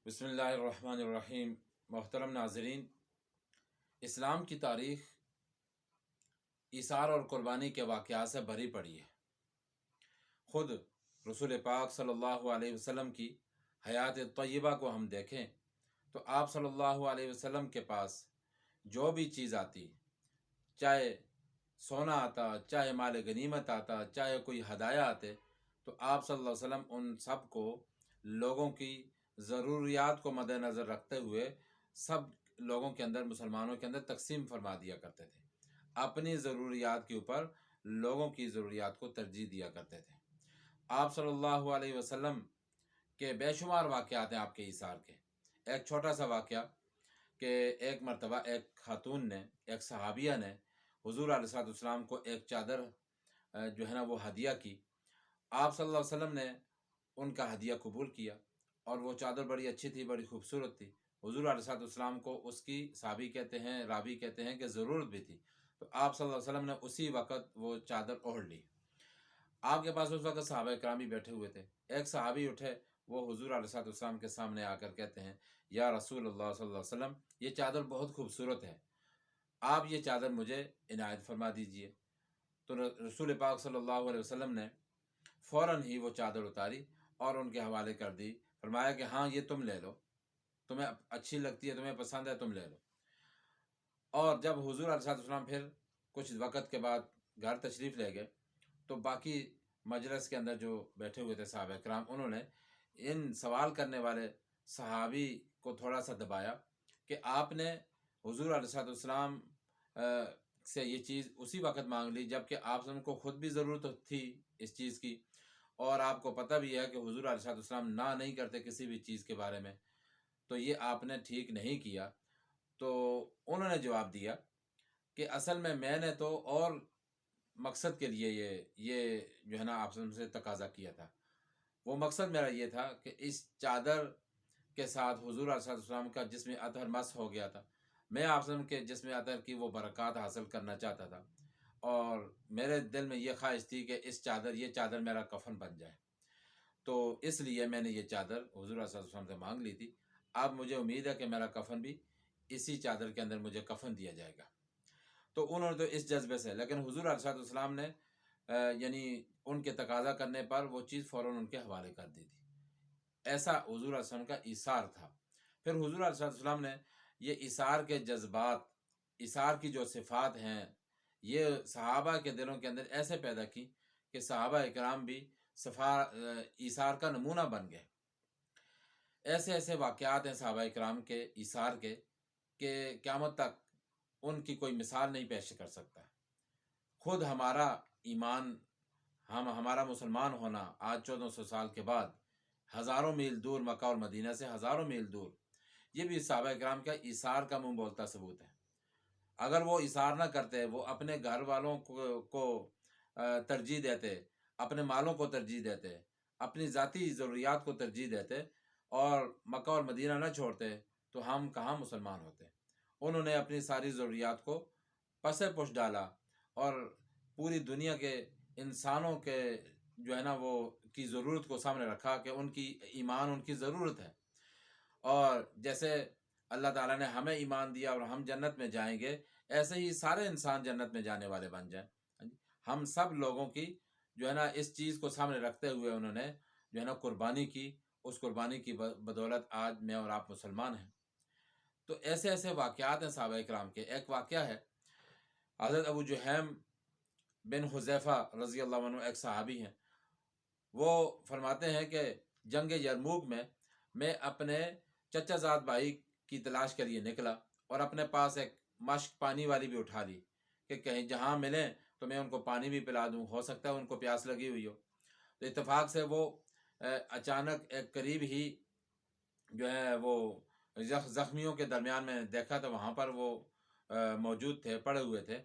بسم اللہ الرحمن الرحیم۔ محترم ناظرین، اسلام کی تاریخ ایثار اور قربانی کے واقعات سے بھری پڑی ہے۔ خود رسول پاک صلی اللہ علیہ وسلم کی حیات طیبہ کو ہم دیکھیں تو آپ صلی اللہ علیہ وسلم کے پاس جو بھی چیز آتی، چاہے سونا آتا، چاہے مال غنیمت آتا، چاہے کوئی ہدایہ آتے، تو آپ صلی اللہ علیہ وسلم ان سب کو لوگوں کی ضروریات کو مد نظر رکھتے ہوئے سب لوگوں کے اندر، مسلمانوں کے اندر تقسیم فرما دیا کرتے تھے۔ اپنی ضروریات کے اوپر لوگوں کی ضروریات کو ترجیح دیا کرتے تھے۔ آپ صلی اللہ علیہ وسلم کے بے شمار واقعات ہیں آپ کے ایثار کے۔ ایک چھوٹا سا واقعہ کہ ایک مرتبہ ایک خاتون نے، ایک صحابیہ نے حضور علیہ السلام کو ایک چادر جو ہے نا وہ ہدیہ کی۔ آپ صلی اللہ علیہ وسلم نے ان کا ہدیہ قبول کیا اور وہ چادر بڑی اچھی تھی، بڑی خوبصورت تھی۔ حضور علیہ السلام کو اس کی صحابی کہتے ہیں، راوی کہتے ہیں کہ ضرورت بھی تھی، تو آپ صلی اللہ علیہ وسلم نے اسی وقت وہ چادر اوڑھ لی۔ آپ کے پاس اس وقت صحابہ کرام بھی بیٹھے ہوئے تھے۔ ایک صحابی اٹھے، وہ حضور علیہ السلام کے سامنے آ کر کہتے ہیں، یا رسول اللہ صلی اللہ علیہ وسلم، یہ چادر بہت خوبصورت ہے، آپ یہ چادر مجھے عنایت فرما دیجئے۔ تو رسول پاک صلی اللہ علیہ وسلم نے فوراً ہی وہ چادر اتاری اور ان کے حوالے کر دی، فرمایا کہ ہاں یہ تم لے لو، تمہیں اچھی لگتی ہے، تمہیں پسند ہے، تم لے لو۔ اور جب حضور علیہ السلام پھر کچھ وقت کے بعد گھر تشریف لے گئے تو باقی مجلس کے اندر جو بیٹھے ہوئے تھے صحابہ کرام، انہوں نے ان سوال کرنے والے صحابی کو تھوڑا سا دبایا کہ آپ نے حضور علیہ السلام سے یہ چیز اسی وقت مانگ لی جب کہ آپ کو خود بھی ضرورت تھی اس چیز کی، اور آپ کو پتہ بھی ہے کہ حضور علیہ السلام نہ نہیں کرتے کسی بھی چیز کے بارے میں، تو یہ آپ نے ٹھیک نہیں کیا۔ تو انہوں نے جواب دیا کہ اصل میں نے تو اور مقصد کے لیے یہ جو ہے نا آپ سے تقاضا کیا تھا۔ وہ مقصد میرا یہ تھا کہ اس چادر کے ساتھ حضور علیہ السلام کا جسم اطہر مس ہو گیا تھا، میں آپ کے جسم اطہر کی وہ برکات حاصل کرنا چاہتا تھا، اور میرے دل میں یہ خواہش تھی کہ یہ چادر میرا کفن بن جائے، تو اس لیے میں نے یہ چادر حضور علیہ السلام سے مانگ لی تھی۔ اب مجھے امید ہے کہ میرا کفن بھی اسی چادر کے اندر مجھے کفن دیا جائے گا۔ تو انہوں نے تو اس جذبے سے، لیکن حضور علیہ السلام نے یعنی ان کے تقاضا کرنے پر وہ چیز فوراً ان کے حوالے کر دی تھی۔ ایسا حضور علیہ السلام کا ایثار تھا۔ پھر حضور علیہ السلام نے یہ ایثار کے جذبات، ایثار کی جو صفات ہیں، یہ صحابہ کے دلوں کے اندر ایسے پیدا کی کہ صحابہ اکرام بھی ایثار کا نمونہ بن گئے۔ ایسے ایسے واقعات ہیں صحابہ اکرام کے ایثار کے کہ قیامت تک ان کی کوئی مثال نہیں پیش کر سکتا۔ خود ہمارا ایمان، ہمارا مسلمان ہونا آج 1400 سال کے بعد، ہزاروں میل دور مکہ اور مدینہ سے ہزاروں میل دور، یہ بھی صحابہ اکرام کا ایثار کا منہ بولتا ثبوت ہے۔ اگر وہ ایثار نہ کرتے، وہ اپنے گھر والوں کو ترجیح دیتے، اپنے مالوں کو ترجیح دیتے، اپنی ذاتی ضروریات کو ترجیح دیتے اور مکہ اور مدینہ نہ چھوڑتے، تو ہم کہاں مسلمان ہوتے۔ انہوں نے اپنی ساری ضروریات کو پس پش ڈالا اور پوری دنیا کے انسانوں کے جو ہے نا وہ کی ضرورت کو سامنے رکھا کہ ان کی ایمان ان کی ضرورت ہے، اور جیسے اللہ تعالیٰ نے ہمیں ایمان دیا اور ہم جنت میں جائیں گے، ایسے ہی سارے انسان جنت میں جانے والے بن جائیں۔ ہم سب لوگوں کی جو ہے نا اس چیز کو سامنے رکھتے ہوئے انہوں نے جو ہے نا قربانی کی، اس قربانی کی بدولت آج میں اور آپ مسلمان ہیں۔ تو ایسے ایسے واقعات ہیں صحابہ اکرام کے۔ ایک واقعہ ہے، حضرت ابو جہیم بن حذیفہ رضی اللہ عنہ ایک صحابی ہیں، وہ فرماتے ہیں کہ جنگ یرموک میں اپنے چچا زاد بھائی کی تلاش کے لیے نکلا اور اپنے پاس ایک مشک پانی والی بھی اٹھا لی کہ کہیں جہاں ملیں تو میں ان کو پانی بھی پلا دوں، ہو سکتا ہے ان کو پیاس لگی ہوئی ہو۔ تو اتفاق سے وہ اچانک ایک قریب ہی جو ہے وہ زخمیوں کے درمیان میں دیکھا تو وہاں پر وہ موجود تھے، پڑے ہوئے تھے،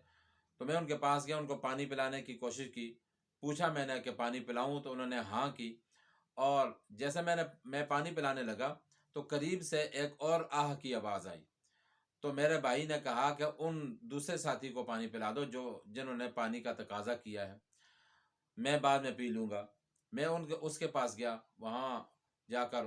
تو میں ان کے پاس گیا، ان کو پانی پلانے کی کوشش کی، پوچھا میں نے کہ پانی پلاؤں، تو انہوں نے ہاں کی، اور جیسے میں پانی پلانے لگا تو قریب سے ایک اور آہ کی آواز آئی، تو میرے بھائی نے کہا کہ ان دوسرے ساتھی کو پانی پلا دو جنہوں نے پانی کا تقاضا کیا ہے، میں بعد میں پی لوں گا۔ میں اس کے پاس گیا، وہاں جا کر